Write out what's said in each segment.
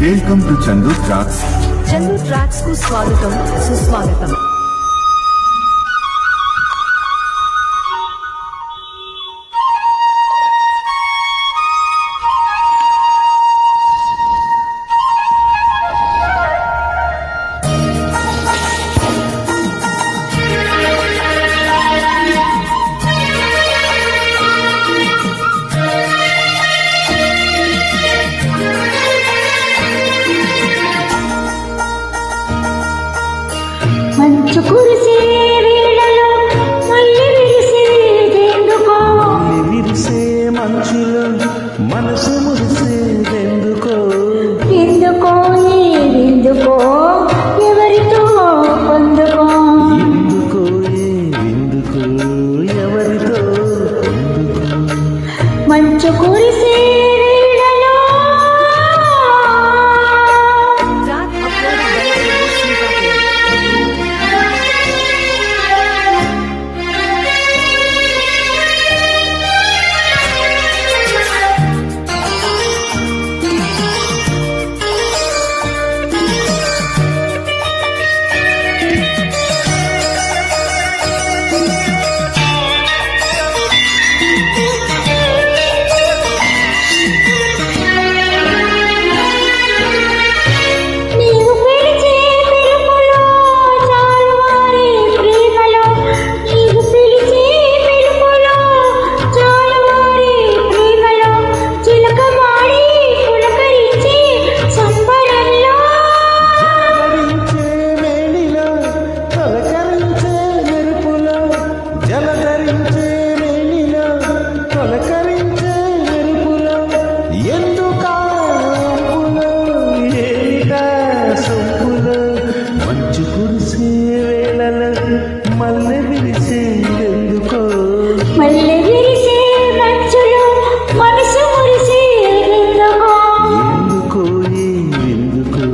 Welcome to Chandu tracks. Chandu tracks కు స్వాగతం, సుస్వాగతం. మంచు కురిసే వేళలో మళ్ళీ విరిసేదెందుకో, విరిసే మంచులో మనసు మురిసేదెందుకో, ఎందుకో ఏదెందుకో ఎవరితో పొందుకో, ఎందుకో ఎందుకో ఎవరితో పొందుకో. మంచు కురిసే వేళలో ట్రాక్ అప్లోడ్ బై శ్రీకాకుళం. నీవు పిలిచే పిలుపులో జాలువారే ప్రేమలో, నీవు పిలిచే పిలుపులో జాలువారే ప్రేమలో, చిలకమాడి పులకరించే సంబరంలో, జలధరించే వేళిలో తొలకరించే మెరుపులో, జలధరించే వేళిలో తొలకరించే మెరుపులో, ఎందుకా వంపులో ఏమిటా సొంపులో, మంచు కురిసే వేళలో మల్లె విరిసేదెందుకో, మల్లె విరిసే మంచులో మనసు మురిసేదెందుకో, ఎందుకో ఎందుకో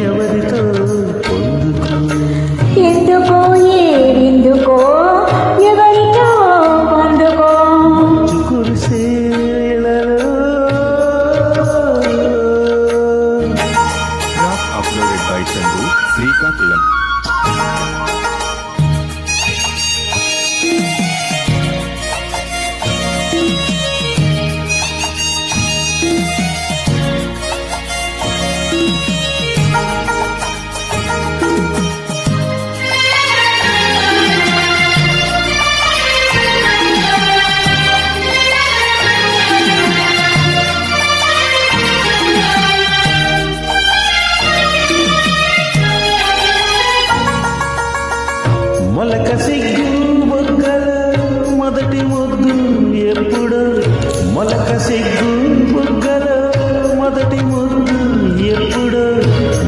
ఎవరితో పొందుకో. ఎందుకో ఏదెందుకో ఎవరితో పొందుకో. మంచు కురిసే వేళలో track uploaded by Chandu Srikakulam. మొలక సిగ్గు బొగ్గలు మొదటి ముద్దు ఎప్పుడు, మొలక సిగ్గు బొగ్గలు మొదటి ముద్దు ఎప్పుడు,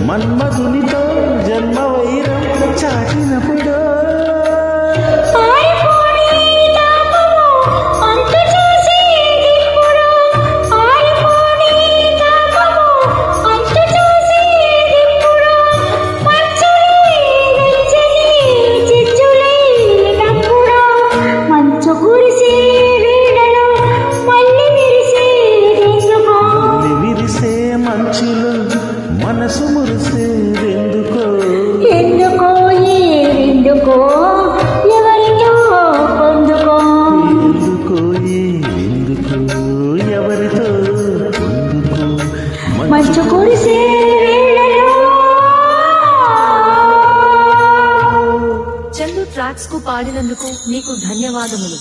మన్మధునితో జన్మ వైరం చాటినప్పుడు, ఆరిపోని తాపము అంతు చూసేదెప్పుడు, ఆరిపోని తాపము అంతు చూసేదెప్పుడు, మంచులే వెచ్చని చిచ్చులైనప్పుడు, మంచు కురిసే వేళలో మళ్ళీ విరిసేదెందుకో, మళ్ళీ విరిసే మంచులో మనసు మురిసేదెందుకో, ఎందుకో ఏదెందుకో ఎవరితో పొందుకో. ఎందుకో ఎందుకో ఎవరితో పొందుకో. మంచు కురిసే వేళలో చందు ట్రాక్స్ కు పాడినందుకు నీకు ధన్యవాదములు.